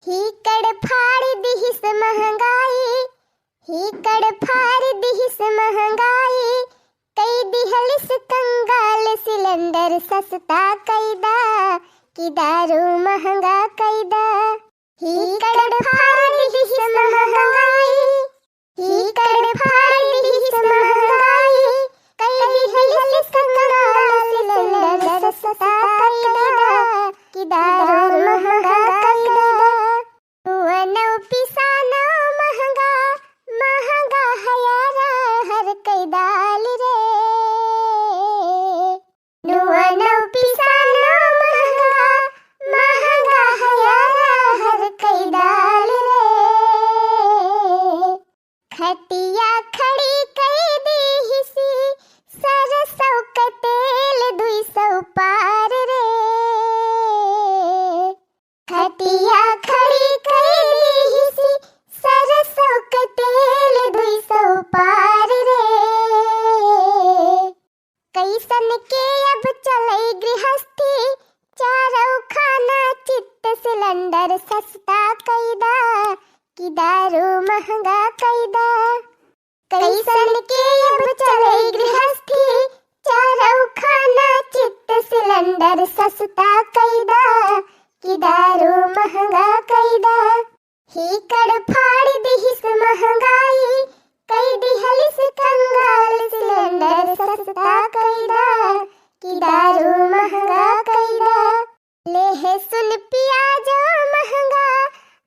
ही कड़ फाड़ दिहिस महंगाई, ही कड़ फाड़ दिहिस महंगाई, कई दिहलिस कंगाल सिलेंडर सस्ता कैदा, कि दारू महंगा कैदा। ही कड़ फाड़ दिहिस महंगाई, ही कड़ फाड़ दिहिस महंगाई, कई दिहलिस कंगाल सिलेंडर सस्ता कैदा, कि दारू महंगा कैदा। नौ पिसानो महंगा, महंगा है यारा हर कई दाल रे। नौ पिसानो महंगा, महंगा है यारा हर कई दाल रे। खटिया खड़ी कई दी हिसी, सरसों का तेल 200 पार रे। खटिया खड़ी कई दी हिसी, सरसों का तेल 200 पार रे। कैसन के अब चले गृहस्थी, चारों खाना चित्त सिलेंडर सस्ता कैदा, कि दारू महंगा कैदा। कैसन के अब चले गृहस्थी, चारों खाना चित्त सिलेंडर सस्ता कैदा, कि दारू महंगा कैदा। ही कड़ फाड़ दिहिस महंगाई, कई दिहलिस कंगाल सिलेंडर सस्ता कैदा, कि दारू महंगा कैदा। लहसुन प्याजो महंगा,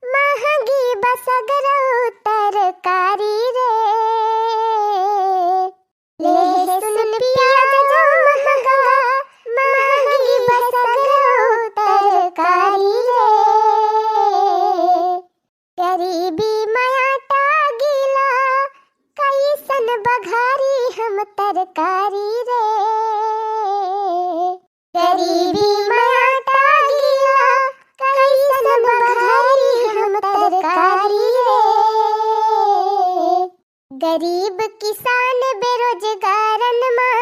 महंगी बसगरो तरकारी रे। लहसुन प्याजो महंगा, महंगी बसगरो तरकारी रे। गरीबी मयाटा गीला, कैसन बघारी हम तरकारी रे। गरीबी मयाटा गीला, कैसन बघारी हम तरकारी रे। गरीब किसान बेरोजगारन में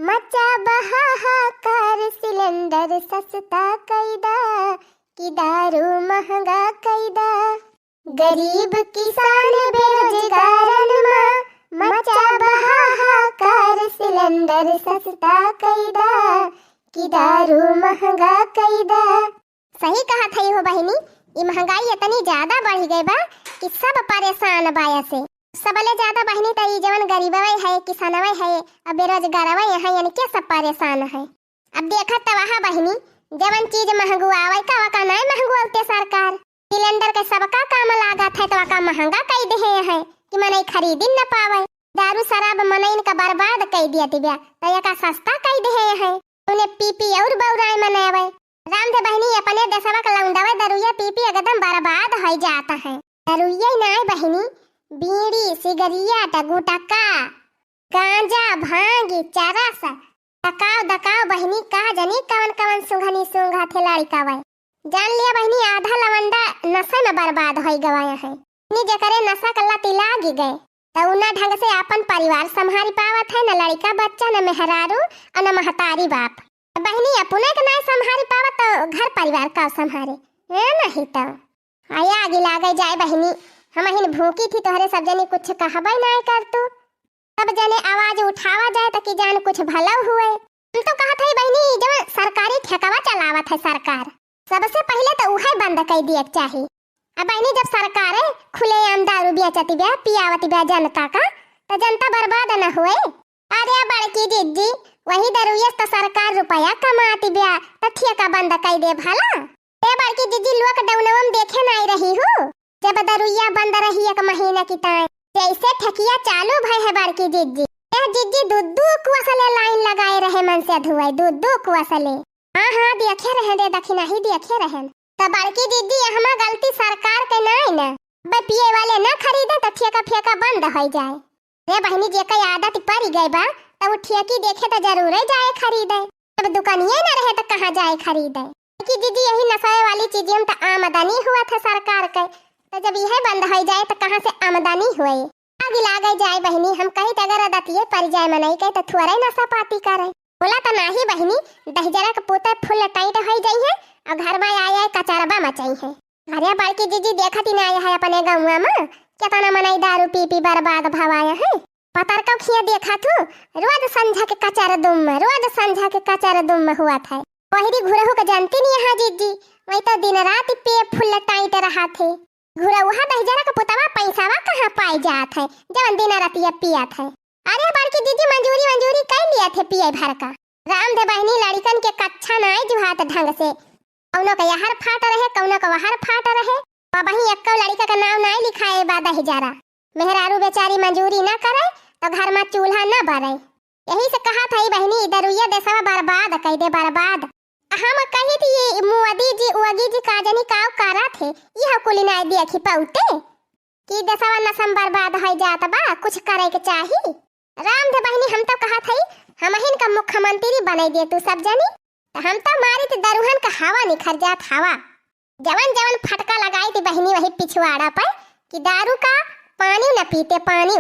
मचा बहाहाकार, सिलेंडर सस्ता कैदा, कि दारू महंगा कैदा। गरीब किसान बेरोजगारन में मचा बहाहाकार, सिलेंडर सस्ता कैदा, कि दारू महंगा कैदा। सही कहा थई हो बहिनी, ये महंगाई इतनी ज्यादा बढ़ गई बा कि सब परेशान बाया से। सबले ज्यादा बहिनी त ई जवन गरीबवे है, किसानवे है, अब बेरोजगारवे है, यानी के सब परेशान है। अब देखत त वहा बहिनी, जवन चीज महंगुआवे का वका नहीं महंगुआवते सरकार। सिलेंडर के सबका काम लागत है तो वका महंगा कई दे है कि मनई खरीद न पावे। दारू शराब मनईन का बर्बाद कई दिया तिबिया तो यका सस्ता कई दे है। उन्हें पीपी और बौराय मनावे। राम दे बहिनी अपने देशवा का लौंडावे दारूया पीपी एकदम बर्बाद हो जाता है। दारूया नहीं बहिनी, बीड़ी सिगरिया गुटखा गांजा भांग चरस टकाव दकाव बहिनी कहा जनी कवन कवन सुंघनी सुंघा थे लड़कावे। जान लिया बहिनी आधा लवंडा नशे में बर्बाद हो गवाया है। नी जकरे नशा कल्ला तिलागी गए तो उना ढंग से अपन परिवार संभारी पावत है, न लड़का बच्चा न मेहरारू और न महतारी बाप। बहिनी अपने के नहीं संभारी पावत तो घर परिवार का संभारे है नहीं तो आया आगे लागे जाए बहिनी। हम हिन भूखी थी तोहरे सब जने कुछ कहबे नहीं कर तू, सब जने आवाज उठावा जाए तो कि जान कुछ भला हुए। हम तो कहत है बहिनी जब सरकारी ठेकावा चलावत है सरकार, सबसे पहले तो उहे बंद कर दिए चाहिए। अब बहिनी जब सरकार खुलेआम दारू बेचती बे पियावती बे जनता का तो जनता बर्बाद न हुए। अरे बड़की जिज्जी वही दारूए तो सरकार रुपया कमाती बे तो ठेका बंद कर दे भला। ए बड़की जिज्जी लॉकडाउन देखे नहीं रही हूँ जब दारूया बंद रही 1 महीना की टाइम जैसे ठकिया चालू भय है बड़की जिज्जी। ए जिज्जी दूध कुआसले लाइन लगाए रहे मन से धुआई दूध कुआसले। हाँ देखे रहे दे दखिना ही देखे रहे तो बड़की जिज्जी हमारा गलती सरकार के नहीं न। बे पिए वाले न खरीदे तो ठेका फेका बंद हो जाए। रे बहनी जे कई आदत पड़ गई बा तो वो ठेकी देखे तो जरूर जाए खरीदे। जब दुकानिए न रहे तो कहाँ जाए खरीदे। कि दीदी यही नशे वाली चीजें तो आमदनी हुआ था सरकार के, तो जब यह बंद हो जाए तो कहाँ से आमदनी हुए। आगे लागे जाए बहनी हम कहीं अगर आदतिये पड़ जाए मनई के तो थोड़ा ही नशा पाती करे। बोला तो नहीं बहनी दहजरा के पोते फुल टाइट हो जाई है और घर में आए कचरबा मचाई है। अरे बड़की जीजी देखा थी ना आया है अपने गाँव में कितना मनाई दारू पी पी बर्बाद भवाया है। पतार कब खिया देखा थू रोज संझा के कचार दुम में रोज संझा के कचार दुम में हुआ था। बहरी घुरहु का जानती नहीं यहाँ जीजी वही तो दिन रात पे फुल टाइट रहा थे। घुरा वहाँ दहजरा का पुतवा पैसावा कहाँ पाई जात है जब दिन रातिया पिया था। अरे बड़की जीजी मंजूरी मंजूरी कर लिया थे पिए भर का। राम दे बहनी लड़कन के कच्छा ना जो हाथ ढंग से कौनो का यहर फाट रहे कौनो का वहर फाट रहे वही एक लड़का का नाम नहीं लिखाए बादा हिजारा मेहरारू बेचारी मंजूरी न करे तो घर में चूल्हा न बरे। यही से कहा था बहनी इधर ये देशवा बर्बाद कह दे बर्बाद। हम कही थी ये मुआदी जी उगी जी काजनी काव करा थे यह कुली ना देखी पौते कि देशवा नसम बर्बाद हो जात बा कुछ करे के चाही। राम दे बहनी हम तो कहा थी हम हिन का मुख्यमंत्री बना दे तू सब जनी हम तो मारी थी दरुहन का हवा निखर जात हवा। जवन जवन फटका लगाई थी बहनी वही पिछवाड़ा पर कि दारू का पानी न पीते पानी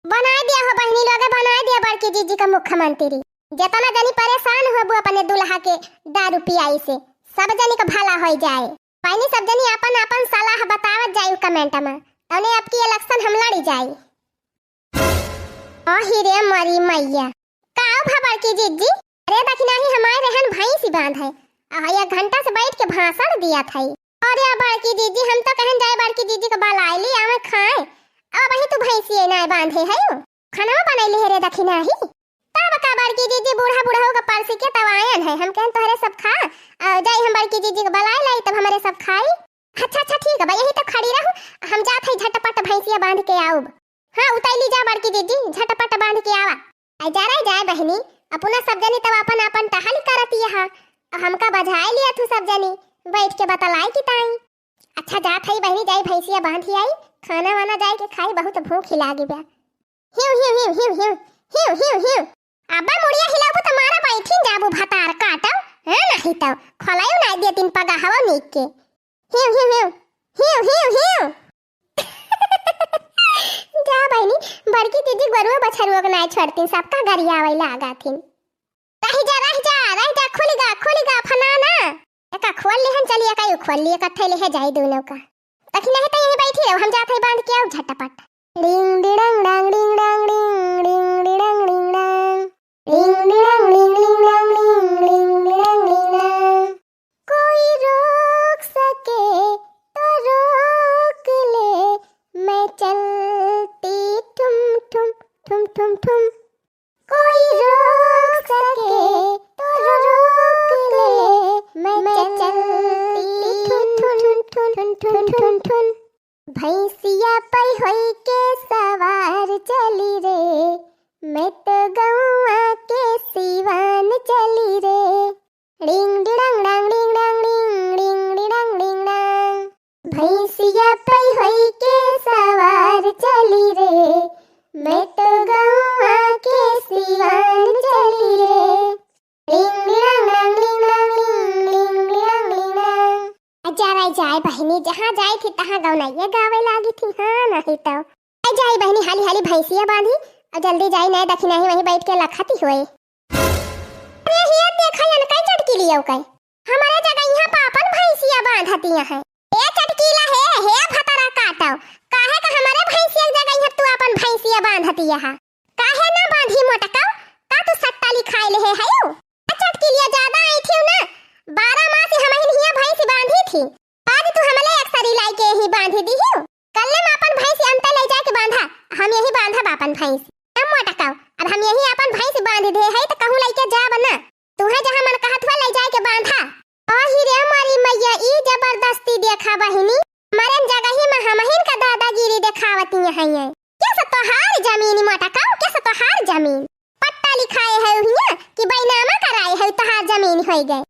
बना दिया हो बहनी लोग बना दिया बड़की जीजी का मुख्यमंत्री। जितना जनी परेशान हो वो अपने दुल्हा के दारू पियाई से सब जनी का भला हो जाए। पहले सब जनी अपन अपन सलाह बतावत जाए कमेंट में तने आपकी इलेक्शन हम लड़ी जाए। रे मरी मैया काओ भा बड़की जीजी अरे दखिना ही हमारे रहन भाई सी बांध है एक घंटा से बैठ के भाषण दिया था। अरे बड़की जीजी हम तो कहन जाए बड़की जीजी का बलाई ली आवे खाए अब वही तू भैंसी ना बांधे है खाना बनैली है रे दखिना ही तब का बड़की जीजी बूढ़ा बूढ़ा होगा परसी के तवायन है हम कहन तोहरे सब खा जाई हम बड़की जीजी का बलाई लाई तब हमारे सब खाई। अच्छा ठीक है भाई यही तो खड़ी रहूं हम जात है झटपट भैंसिया बांध के आऊब। हां उताई ली जा बड़की जीजी झटपट बांध के आवा आई जा रही जाए बहनी अपना सब जनी तब अपन अपन टहल करती है हमका बजाए लिया तू सब जनी बैठ के बतलाई की ताई। अच्छा जात है बहनी जाई भैंसिया बांधी आई खाना वाना जाए के खाई बहुत भूख लागी बा। हिउ हिउ हिउ हिउ हिउ हिउ हिउ हिउ अब्बा मुड़िया हिलाबू त मारा बैठिन जाबू भतार काटो है नहीं तो खलायो ना दे तीन पगा हवा नीक के हिउ हिउ हिउ हिउ हिउ हिउ जा बहनी बड़की दीदी गरुआ बछरुआ के ना छोड़ती सबका गरिया आवे लागा थी। रह जा खोलिगा फनाना एका खोल लेहन चलिए काई खोल लिए कथे ले है जाई दोनों का तखी नहीं तो यहीं बैठी रहो हम जाते बांध के आओ झटपट। डिंग डिडंग डांग डिंग डांग डिंग डिंग डिडंग डिंग डांग डिंग डिडंग डिंग डिंग डांग डिंग डिंग डिडंग डिंग डांग कोई रोक सके तो रोक ले मैं चलती ठुम ठुम ठुम ठुम ठुम कोई रोक सके तो रोक ले मैं चलती ठुन ठुन ठुन ठुन ठुन ठुन भैंसिया पर होई के सवार चली रे मैं तो गौआ के सिवान चली रे डिंग डिडंग डांग डिंग डांग डिंग डिंग डिडंग डिंग डांग भैंसिया पर होई के सवार चली रे मैं तो गौआ के सिवान चली रे डिंग डिडंग डांग डिंग डांग डिंग डिडंग डिंग डांग। जाए बहनी जहाँ जाए थी तहाँ गौनाइया गावे लागी थी। हाँ नहीं तो जाए बहनी हाली हाली भैंसिया बांधी और जल्दी जाए नहीं दखिना ही वहीं बैठ के लखती हुए। अरे ये देखा या कई चटकी लियो कई हमारे जगह यहाँ पापन भैंसिया बांधती है ए चटकीला है भतरा काटो काहे का हमारे भैंसिया जगह यहाँ तू अपन भैंसिया बांधती है काहे ना बांधी मोटका का तू सट्टा लिखाए ले है यो चटकीलिया ज्यादा आई थी ना 12 माह से हम हिया भैंस बांधी थी आज तू हमले अक्सरी लाई के ही बांधी दी हो कल्ले में अपन भैंस अंत ले जाके बांधा हम यही बांधा अपन भैंस हम मोटकाओ अब हम यही अपन भैंस बांध दे है तो कहूं लेके जा बना तू है जहां मन कहत हुआ ले जाके बांधा। ओ ही रे मारी मैया ई जबरदस्ती देखा बहिनी मरन जगह ही में हम हिन का दादागिरी दिखावती है ये कैसे तोहार जमीन मोटकाओ कैसे तोहार जमीन पट्टा लिखाए है हिया कि बैनामा कराए है तोहार जमीन हो गए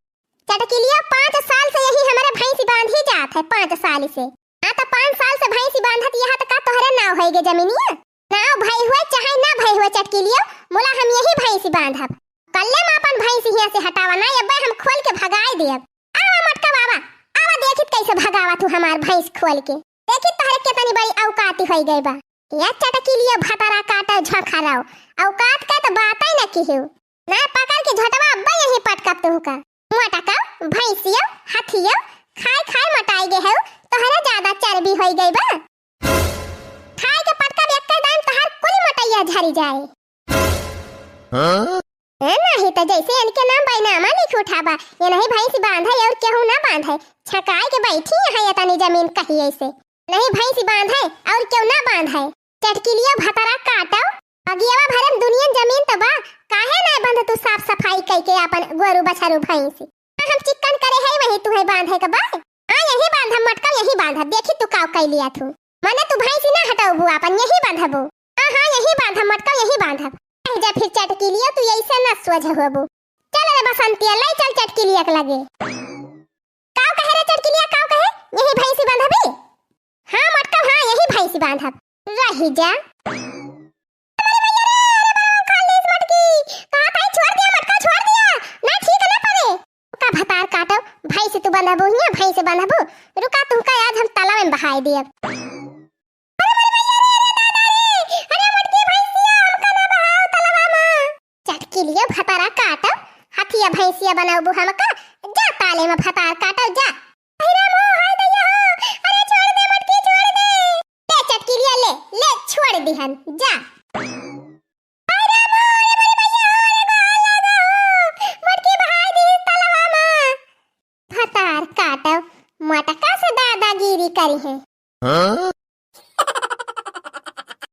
चटकिलिया 5 साल से यही हमारे भैंस बांधी जात है 5 साल से हां तो 5 साल से भैंस बांधत यहां तो का तोहरे नाव होएगे जमीनिया नाव भाई हुए चाहे ना भाई हुए चटकिलिया मोला हम यही भैंस बांधब कल्ले में अपन भैंस हिया से हटावा ना अब्बा हम खोल के भगाए देब। आवा मटका बाबा आवा देखित कैसे भगावा तू हमार भैंस खोल के देखित तोहरे कितनी बड़ी औकाती होई गई बा या चटकिलिया भतरा काटा झखराओ औकात का तो बात ही ना किहु ना पकड़ के झटवा अब्बा यही पटकब तू का मोटका भैंसिया हाथिया खाए खाए मटाई गे है तोहरा ज्यादा चर्बी होई गई बा। खाए के पटका में एक दाम तोहर कुल मटैया झरी जाए। हाँ? ए नहीं तो जैसे इनके नाम बैनामा लिख उठाबा ये नहीं भैंस बांधा और केहू ना बांधे छकाए के बैठी है या तनी जमीन कही ऐसे नहीं भैंस बांधे और केहू ना बांधे चटकिलिया भतरा काटो अगियावा भरम दुनिया जमीन तो बा काहे ना बंध तू साफ सफाई कई के अपन गोरु बछरू भैंस हम चिकन करे है वही तुम्हें बांधे के बा आ यही बांधा मटका यही बांधा देखी तू काव कई लिया तू मने तू भैंस ना हटाओ बुआ अपन यही बांधबो हां यही बांधा मटका यही बांधा जा फिर चटकी लिया तू ऐसे ना सोझ होबो चल रे बसंतिया ले चल चटकी लिया के लगे काव कहे रे चटकी लिया काव कहे यही भैंसी बांधबे हां मटका हां यही भैंसी बांधब रही जा भतार काटो भैंस तू बांधबो हिया भैंस बांधबो रुका तुमका आज हम तालाब में बहाई दिए लिए भतारा काटो हथिया भैंसिया बनाओ हमका जा ताले में भतार काटो जा अरे मो हाय दैया अरे छोड़ दे मटकी छोड़ दे ले चटकी लिया ले ले छोड़ दिहन जा अरे मो अरे बड़ी भैया अरे गो मटकी बहाई दी तलवा में भतार काटो मटका से दादागिरी करी है।